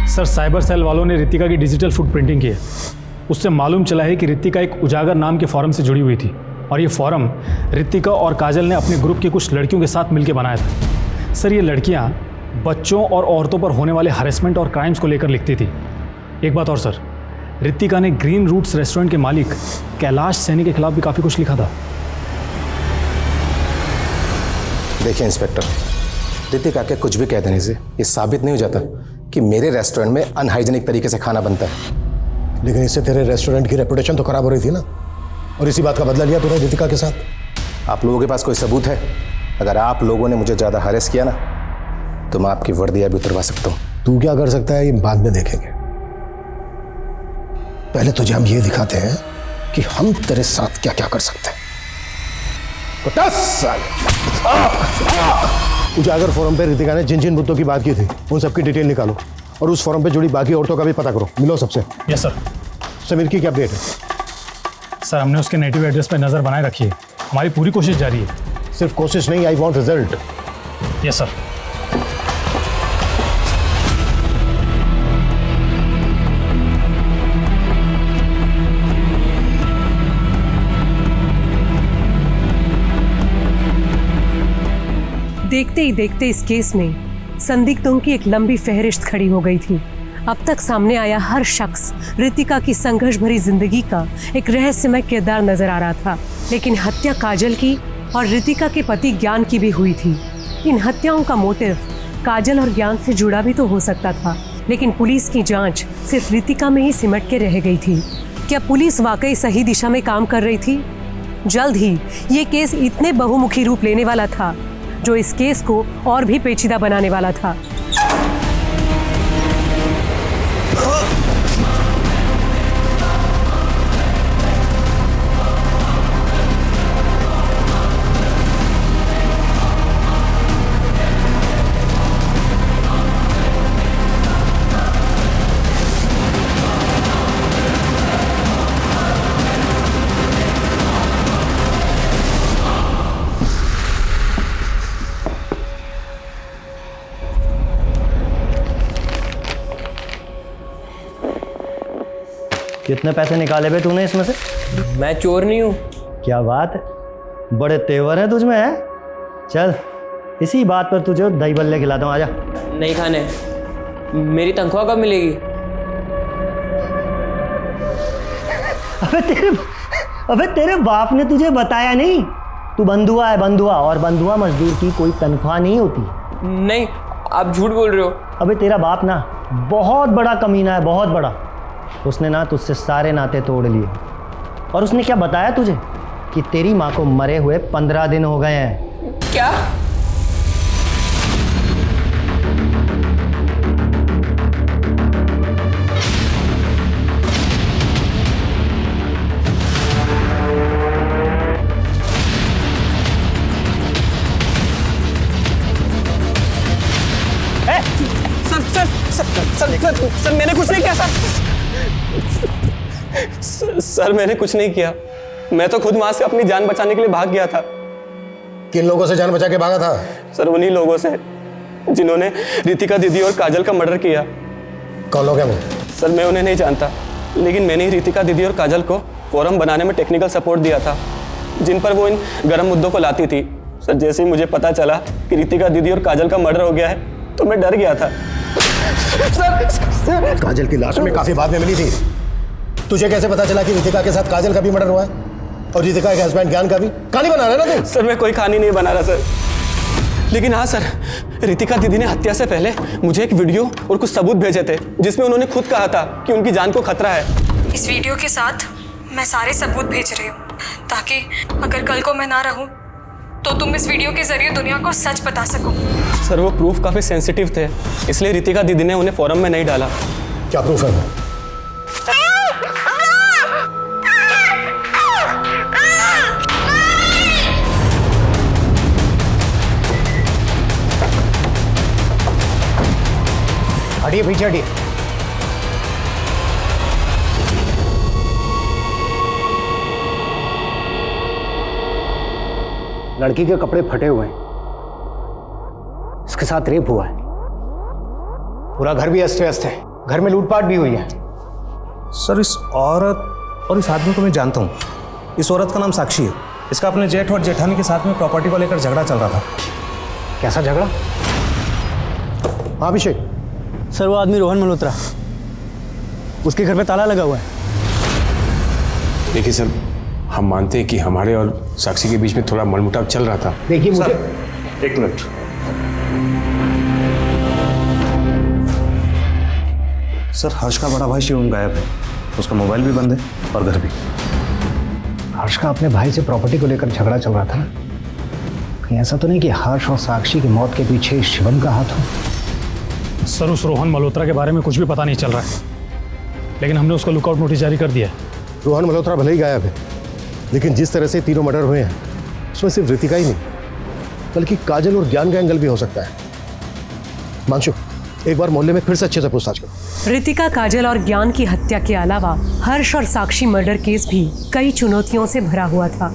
सर साइबर सेल वालों ने रितिका की डिजिटल फुट प्रिंटिंग की है। उससे मालूम चला है कि रितिका एक उजागर नाम के फॉरम से जुड़ी हुई थी और ये फॉरम रितिका और काजल ने अपने ग्रुप की कुछ लड़कियों के साथ मिलकर बनाया था। सर ये लड़कियां बच्चों और औरतों पर होने वाले हरेसमेंट और क्राइम्स को लेकर लिखती थी। एक बात और सर, रितिका ने ग्रीन रूट्स रेस्टोरेंट के मालिक कैलाश सैनी के खिलाफ भी काफ़ी कुछ लिखा था। देखिए इंस्पेक्टर, रितिका के कुछ भी कह देने से ये साबित नहीं हो जाता कि मेरे रेस्टोरेंट में अनहाइजीनिक तरीके से खाना बनता है। लेकिन इससे तेरे रेस्टोरेंट की रेपुटेशन तो खराब हो रही थी ना, और इसी बात का बदला लिया तूने रितिका के साथ। आप लोगों के पास कोई सबूत है? अगर आप लोगों ने मुझे ज़्यादा हरेस किया ना तो मैं आपकी वर्दियाँ भी उतरवा सकता हूँ। तू क्या कर सकता है ये बाद में देखेंगे। पहले तुझे हम ये दिखाते हैं कि हम तेरे साथ क्या क्या कर सकते हैं। उजागर फोरम पे रितिका ने जिन जिन मुद्दों की बात की थी उन सबकी डिटेल निकालो और उस फोरम पे जुड़ी बाकी औरतों का भी पता करो। मिलो सबसे। Yes sir. समीर की क्या अपडेट है? सर हमने उसके नेटिव एड्रेस पर नज़र बनाए रखी है। हमारी पूरी कोशिश जारी है। सिर्फ कोशिश नहीं, I want result. Yes sir. देखते ही देखते इस केस में संदिग्धों की एक लंबी फहरिस्त खड़ी हो गई थी। अब तक सामने आया हर शख्स रितिका की संघर्ष भरी जिंदगी का एक रहस्यमय किरदार नजर आ रहा था। लेकिन हत्या काजल की और रितिका के पति ज्ञान की भी हुई थी। इन हत्याओं का मोटिव काजल और ज्ञान से जुड़ा भी तो हो सकता था, लेकिन पुलिस की जांच सिर्फ रितिका में ही सिमट के रह गई थी। क्या पुलिस वाकई सही दिशा में काम कर रही थी? जल्द ही ये केस इतने बहुमुखी रूप लेने वाला था जो इस केस को और भी पेचीदा बनाने वाला था। कितने पैसे निकाले बे तूने इसमें से? मैं चोर नहीं हूँ। क्या बात है, बड़े तेवर हैं तुझमें है। चल इसी बात पर तुझे दही बल्ले खिलाता हूँ, आजा। नहीं खाने। मेरी तनख्वाह कब मिलेगी? अबे तेरे बाप ने तुझे बताया नहीं? तू बंधुआ है, बंधुआ, और बंधुआ मजदूर की कोई तनख्वाह नहीं होती। नहीं, आप झूठ बोल रहे हो। अबे तेरा बाप ना बहुत बड़ा कमीना है, बहुत बड़ा। उसने ना तुझसे सारे नाते तोड़ लिए। और उसने क्या बताया तुझे? कि तेरी माँ को मरे हुए 15 दिन हो गए हैं। क्या? सर मैंने कुछ नहीं किया सर मैंने कुछ नहीं किया। मैं तो खुद वहां से अपनी जान बचाने के लिए भाग गया था। किन लोगों से जान बचा के भागा था? सर उन्हीं लोगों से जिन्होंने रितिका दीदी और काजल का मर्डर किया। कौन लोग हैं वो? सर मैं उन्हें नहीं जानता, लेकिन मैंने ही रितिका दीदी और काजल को फोरम बनाने में टेक्निकल सपोर्ट दिया था। जिन पर वो इन गर्म मुद्दों को लाती थी। सर जैसे ही मुझे पता चला कि रितिका दीदी और काजल का मर्डर हो गया है तो मैं डर गया था। काजल की लाश में काफी बाद में मिली थी। तुझे कैसे पता चला कि रितिका के साथ काजल का भी मर्डर हुआ है और रितिका के हस्बैंड ज्ञान का भी? कहानी बना रहा है ना तू? सर मैं कोई कहानी नहीं बना रहा सर, लेकिन हाँ सर, रितिका दीदी ने हत्या से पहले मुझे एक वीडियो और कुछ सबूत भेजे थे जिसमें उन्होंने खुद कहा था कि उनकी जान को खतरा है। इस वीडियो के साथ मैं सारे सबूत भेज रही हूँ ताकि अगर कल को मैं ना रहूँ तो तुम इस वीडियो के जरिए दुनिया को सच बता सको। सर वो प्रूफ काफी सेंसिटिव थे, इसलिए रितिका दीदी ने उन्हें फोरम में नहीं डाला। क्या प्रूफ है? हटिए पीछे हटिए। लड़की के कपड़े फटे हुए हैं, इसके साथ रेप हुआ है, पूरा घर भी अस्त व्यस्त है, घर में लूटपाट भी हुई है। सर इस औरत और इस आदमी को मैं जानता हूँ। इस औरत का नाम साक्षी है। इसका अपने जेठ और जेठानी के साथ में प्रॉपर्टी को लेकर झगड़ा चल रहा था। कैसा झगड़ा? हाँ अभिषेक। सर वो आदमी रोहन मल्होत्रा, उसके घर पे ताला लगा हुआ है। देखिए सर, हम मानते हैं कि हमारे और साक्षी के बीच में थोड़ा मनमुटाव चल रहा था। देखिए मुझे एक मिनट। सर हर्ष का बड़ा भाई शिवम गायब है, उसका मोबाइल भी बंद है और घर भी। हर्ष का अपने भाई से प्रॉपर्टी को लेकर झगड़ा चल रहा था ना? कहीं ऐसा तो नहीं कि हर्ष और साक्षी की मौत के पीछे शिवम का हाथ हो? सर उस रोहन मल्होत्रा के बारे में कुछ भी पता नहीं चल रहा है, लेकिन हमने उसका लुकआउट नोटिस जारी कर दिया है। रोहन मल्होत्रा भले ही गायब है, लेकिन जिस तरह से तीनों मर्डर हुए हैं उसमें सिर्फ रितिका ही नहीं बल्कि काजल और ज्ञान का एंगल भी हो सकता है। मानशु, एक बार मोहल्ले में फिर से अच्छे से पूछताछ करो। रितिका, काजल और ज्ञान की हत्या के अलावा हर्ष और साक्षी मर्डर केस भी कई चुनौतियों से भरा हुआ था।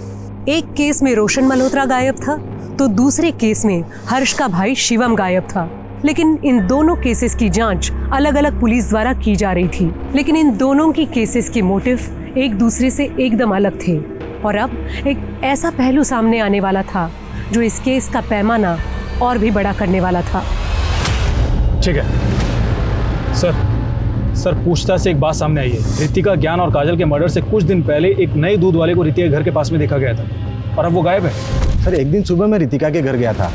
एक केस में रोशन मल्होत्रा गायब था तो दूसरे केस में हर्ष का भाई शिवम गायब था। लेकिन इन दोनों केसेस की जांच अलग अलग पुलिस द्वारा की जा रही थी, लेकिन इन दोनों की केसेस के मोटिव एक दूसरे से एकदम अलग थे। और अब एक ऐसा पहलू सामने आने वाला था जो इस केस का पैमाना और भी बड़ा करने वाला था। ठीक है सर, पूछताछ से एक बात सामने आई है। रितिका, ज्ञान और काजल के मर्डर से कुछ दिन पहले एक नए दूध वाले को रितिका के घर के पास में देखा गया था और अब वो गायब है। सर एक दिन सुबह मैं रितिका के घर गया था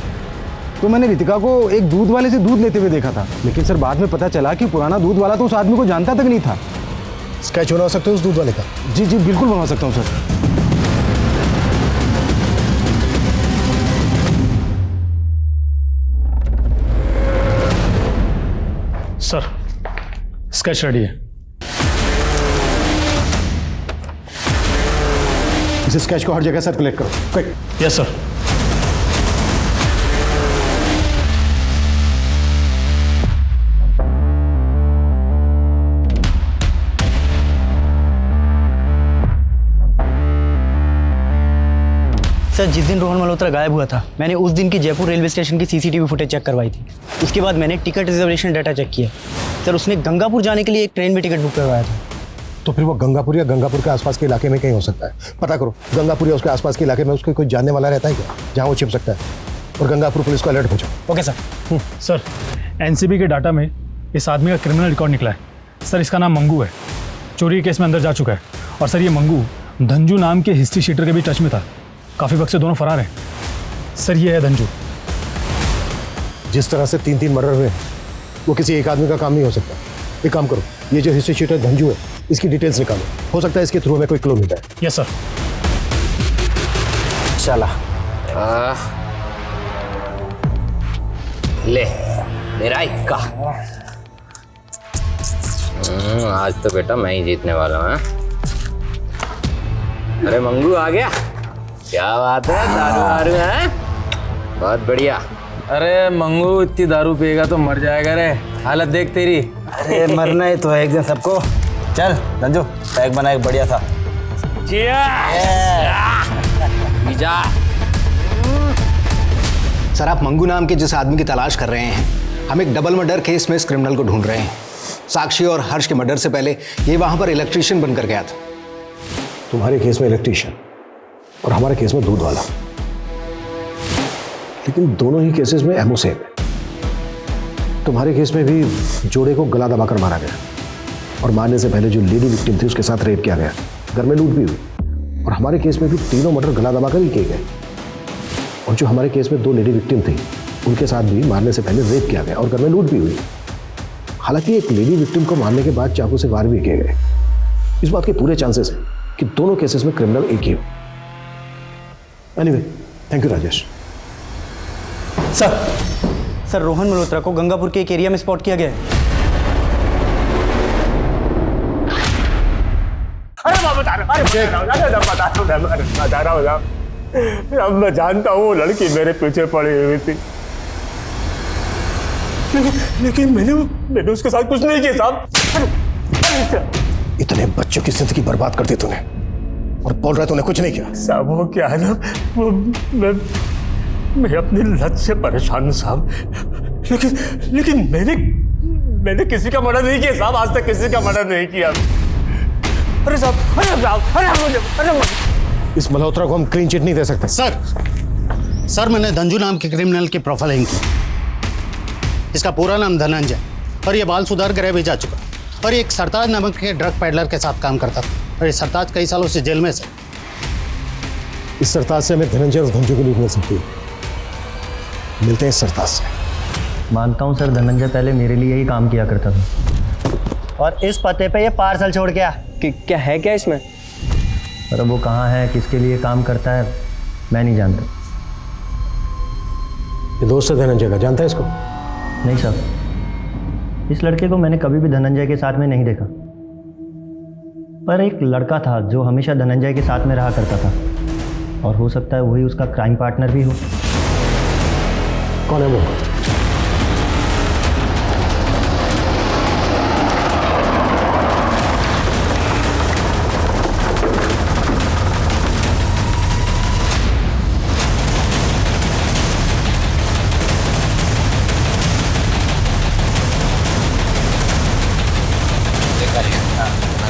तो मैंने रितिका को एक दूध वाले से दूध लेते हुए देखा था, लेकिन सर बाद में पता चला कि पुराना दूध वाला तो उस आदमी को जानता तक नहीं था। स्केच बनवा सकते हो उस दूध वाले का? जी जी बिल्कुल बनवा सकता हूँ सर। सर स्केच रेडी है। इस स्केच को हर जगह सर्कुलेट करो, क्विक। Yes sir. सर जिस दिन रोहन मल्होत्रा गायब हुआ था, मैंने उस दिन की जयपुर रेलवे स्टेशन की सीसीटीवी फुटेज चेक करवाई थी। उसके बाद मैंने टिकट रिजर्वेशन डाटा चेक किया। सर उसने गंगापुर जाने के लिए एक ट्रेन में टिकट बुक करवाया था। तो फिर वो गंगापुर या गंगापुर के आसपास के इलाके में कहीं हो सकता है। पता करो गंगापुर या उसके आसपास के इलाके में उसके कोई जानने वाला रहता है क्या, जहाँ वो छिप सकता है, और गंगापुर पुलिस को अलर्ट भेजो। Okay sir. सर एनसीबी के डाटा में इस आदमी का क्रिमिनल रिकॉर्ड निकला है। सर इसका नाम मंगू है, चोरी के केस में अंदर जा चुका है। और सर ये मंगू धंजू नाम के हिस्ट्री शीटर के भी टच में था। काफ़ी वक्त से दोनों फरार हैं। सर ये है धंजू। जिस तरह से 3 मर्डर हुए वो किसी एक आदमी का काम नहीं हो सकता। एक काम करो, ये जो हिस्ट्री शीटर धंजू है इसकी डिटेल्स निकालो, हो सकता है इसके थ्रू में कोई क्लू मिलता है। Yes sir. चला ले मेरा इक्का। आज तो बेटा मैं ही जीतने वाला हूँ। अरे मंगू आ गया, क्या बात है, दारू वारू है? बहुत बढ़िया। अरे मंगू इतनी दारू पिएगा तो मर जाएगा रे, हालत देख तेरी। अरे मरना ही तो है एक दिन सबको। चल धंजू पैक बना एक बढ़िया सा। सर आप मंगू नाम के जिस आदमी की तलाश कर रहे हैं, हम एक डबल मर्डर केस में इस क्रिमिनल को ढूंढ रहे हैं। साक्षी और हर्ष के मर्डर से पहले ये वहां पर इलेक्ट्रीशियन बनकर गया था। तुम्हारे केस में इलेक्ट्रीशियन? और हमारे केस में दूध वाला। लेकिन दोनों ही केसेस में एमओ सेम है। तुम्हारे केस में भी जोड़े को गला दबाकर मारा गया और मारने से पहले जो लेडी विक्टिम थी उसके साथ रेप किया गया, घर में लूट भी हुई। और हमारे केस में भी तीनों मर्डर गला दबाकर ही किए गए। और जो हमारे केस में 2 लेडी विक्टिम थी उनके साथ भी मारने से पहले रेप किया गया और घर में लूट भी हुई। हालांकि एक लेडी विक्टिम को मारने के बाद चाकू से वार भी किए गए। इस बात के पूरे चांसेस हैं कि दोनों केसेस में क्रिमिनल एक ही हो। Anyway, thank you Rajesh. Sir Rohan Malhotra को गंगापुर के एक एरिया में स्पॉट किया गया है। अरे मैं बता रहा हूँ। अब मैं जानता हूँ वो लड़की मेरे पीछे पड़ी हुई थी, लेकिन मैंने उसके साथ कुछ नहीं किया साहब। इतने बच्चों की जिंदगी बर्बाद कर दी तूने और बोल रहा तूने कुछ नहीं किया। साहब वो क्या है ना, वो मैं अपनी लत से परेशान हूँ साहब। लेकिन मैंने किसी का मर्डर नहीं किया साहब, आज तक किसी का मर्डर नहीं किया। अरे साहब, इस मल्होत्रा को हम क्लीन चिट नहीं दे सकते। सर मैंने धंजू नाम के क्रिमिनल की प्रोफाइलिंग की। इसका पूरा नाम धनंजय और ये बाल सुधार गृह भी जा चुका और ये एक सरताज नामक के ड्रग पैडलर के साथ काम करता था और ये सरताज कई सालों से जेल में से। इस सरताज से हमें धनंजय और धंजू की लीड मिल सकती है। मिलते हैं इस सरताज से। मानता हूँ सर, धनंजय पहले मेरे लिए ही काम किया करता था और इस पते पे ये पार्सल छोड़ गया। कि क्या है क्या इसमें? पर वो कहाँ है, किसके लिए काम करता है, मैं नहीं जानता। ये दोस्त है धनंजय का, जानता है इसको? नहीं सर, इस लड़के को मैंने कभी भी धनंजय के साथ में नहीं देखा। पर एक लड़का था जो हमेशा धनंजय के साथ में रहा करता था और हो सकता है वही उसका क्राइम पार्टनर भी हो। कौन है वो?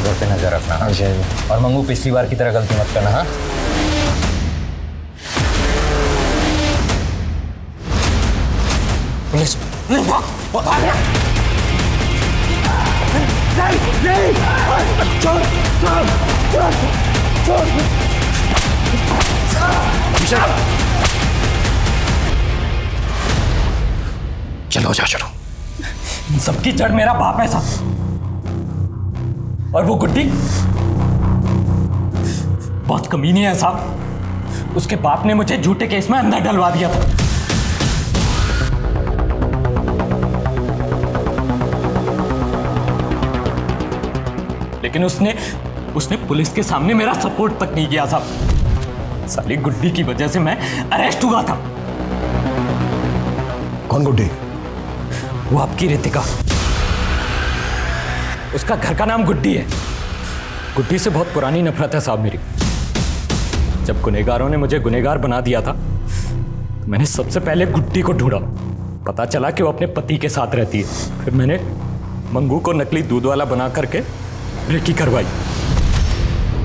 घर पे नजर रखना। और मंगू पिछली बार की तरह गलती मत करना। हाँ पुलिस चलो जा चलो। सबकी जड़ मेरा बाप है साहब। और वो गुड्डी बहुत कमीनी है साहब। उसके बाप ने मुझे झूठे केस में अंदर डलवा दिया था। लेकिन उसने पुलिस के सामने मेरा सपोर्ट तक नहीं किया साहब। साली गुड्डी की वजह से मैं अरेस्ट हुआ था। कौन गुड्डी? वो आपकी रितिका। उसका घर का नाम गुड्डी है। गुड्डी से बहुत पुरानी नफरत है साहब मेरी। जब गुनहगारों ने मुझे गुनहगार बना दिया था तो मैंने सबसे पहले गुड्डी को ढूंढा। पता चला कि वो अपने पति के साथ रहती है। फिर मैंने मंगू को नकली दूध वाला बना करके रेकी करवाई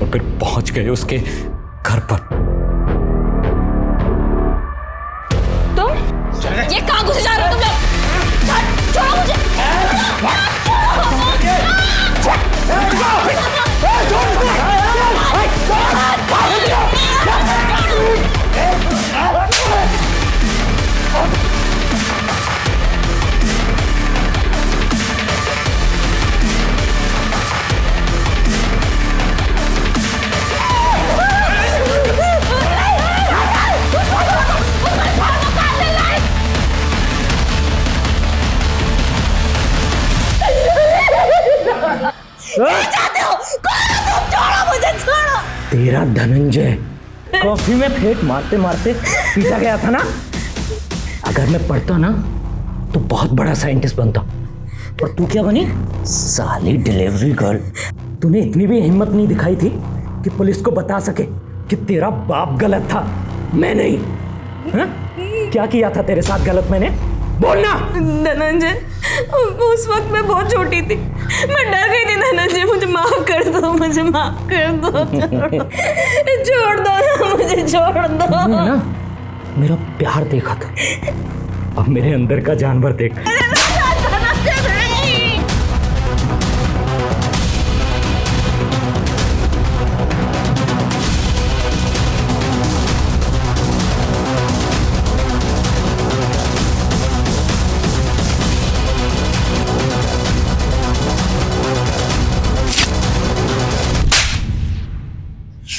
और फिर पहुंच गए उसके घर पर। तुम ये कहां घुसे जा रहे हो तुम लोग? छोड़ो मुझे। चाहते हो? छोड़ो मुझे, छोड़ो। तेरा धनंजय कॉफी में फेंक मारते मारते पीछा गया था ना। अगर मैं पढ़ता ना तो बहुत बड़ा साइंटिस्ट बनता। और तू क्या बनी? साली डिलीवरी गर्ल। तूने इतनी भी हिम्मत नहीं दिखाई थी कि पुलिस को बता सके कि तेरा बाप गलत था, मैं नहीं। हा? क्या किया था तेरे साथ गलत मैंने? बोलना। धनंजय, उस वक्त मैं बहुत छोटी थी। मैं डर गई थी धनंजय, मुझे माफ कर दो, मुझे माफ कर दो, छोड़ दो ना, मुझे छोड़ दो। तुमने ना मेरा प्यार देखा था, अब मेरे अंदर का जानवर देख।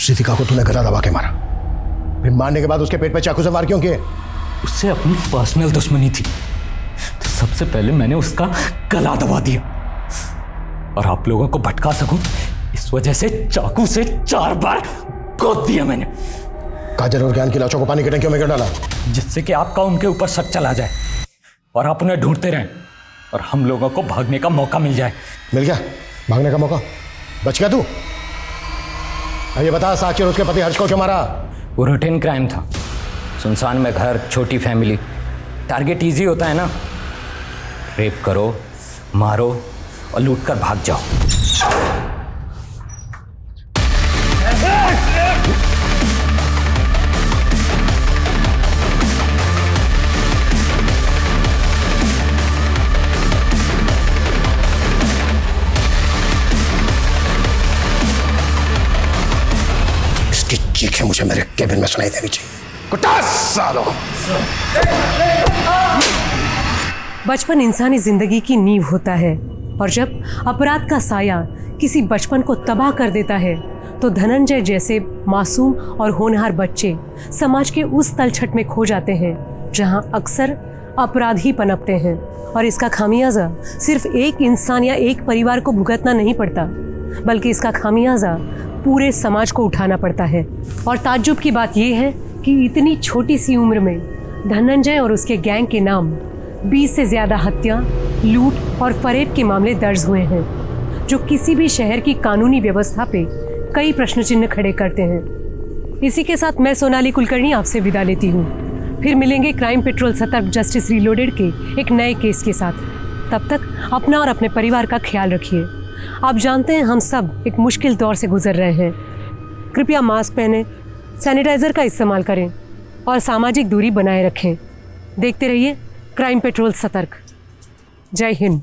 रितिका को तूने गला दबा के मारा, फिर मारने के बाद उसके पेट पे चाकू से वार क्यों किए? उससे अपनी पर्सनल दुश्मनी थी, तो सबसे पहले मैंने उसका गला दबा दिया, और आप लोगों को भटका सकूं इस वजह से चाकू से 4 बार गोद दिया मैंने। काजल और ज्ञान की लाशों को पानी की टंकियों में क्यों डाला? जिससे कि आपका उनके ऊपर शक चला जाए और आप उन्हें ढूंढते रहें और हम लोगों को भागने का मौका मिल जाए। मिल गया भागने का मौका? बच गया तू? अब ये बता, साक्षी और उसके पति हर्ष को क्यों मारा? वो रूटीन क्राइम था, सुनसान में घर, छोटी फैमिली, टारगेट इजी होता है ना, रेप करो, मारो और लूट कर भाग जाओ। इसकी चीखें मुझे मेरे केबिन में सुनाई देनी चाहिए। कुत्ता सालो! बचपन इंसानी जिंदगी की नींव होता है, और जब अपराध का साया किसी बचपन को तबाह कर देता है तो धनंजय जैसे मासूम और होनहार बच्चे समाज के उस तलछट में खो जाते हैं जहां अक्सर अपराध ही पनपते हैं। और इसका खामियाजा सिर्फ एक इंसान या एक परिवार को भुगतना नहीं पड़ता, बल्कि इसका खामियाजा पूरे समाज को उठाना पड़ता है। और ताज्जुब की बात यह है कि इतनी छोटी सी उम्र में धनंजय और उसके गैंग के नाम 20 से ज़्यादा हत्या, लूट और फरेब के मामले दर्ज हुए हैं, जो किसी भी शहर की कानूनी व्यवस्था पे कई प्रश्न चिन्ह खड़े करते हैं। इसी के साथ मैं सोनाली कुलकर्णी आपसे विदा लेती हूँ। फिर मिलेंगे क्राइम पेट्रोल सतर्क जस्टिस रीलोडेड के एक नए केस के साथ। तब तक अपना और अपने परिवार का ख्याल रखिए। आप जानते हैं हम सब एक मुश्किल दौर से गुजर रहे हैं। कृपया मास्क पहनें, सैनिटाइज़र का इस्तेमाल करें और सामाजिक दूरी बनाए रखें। देखते रहिए क्राइम पेट्रोल सतर्क। जय हिंद।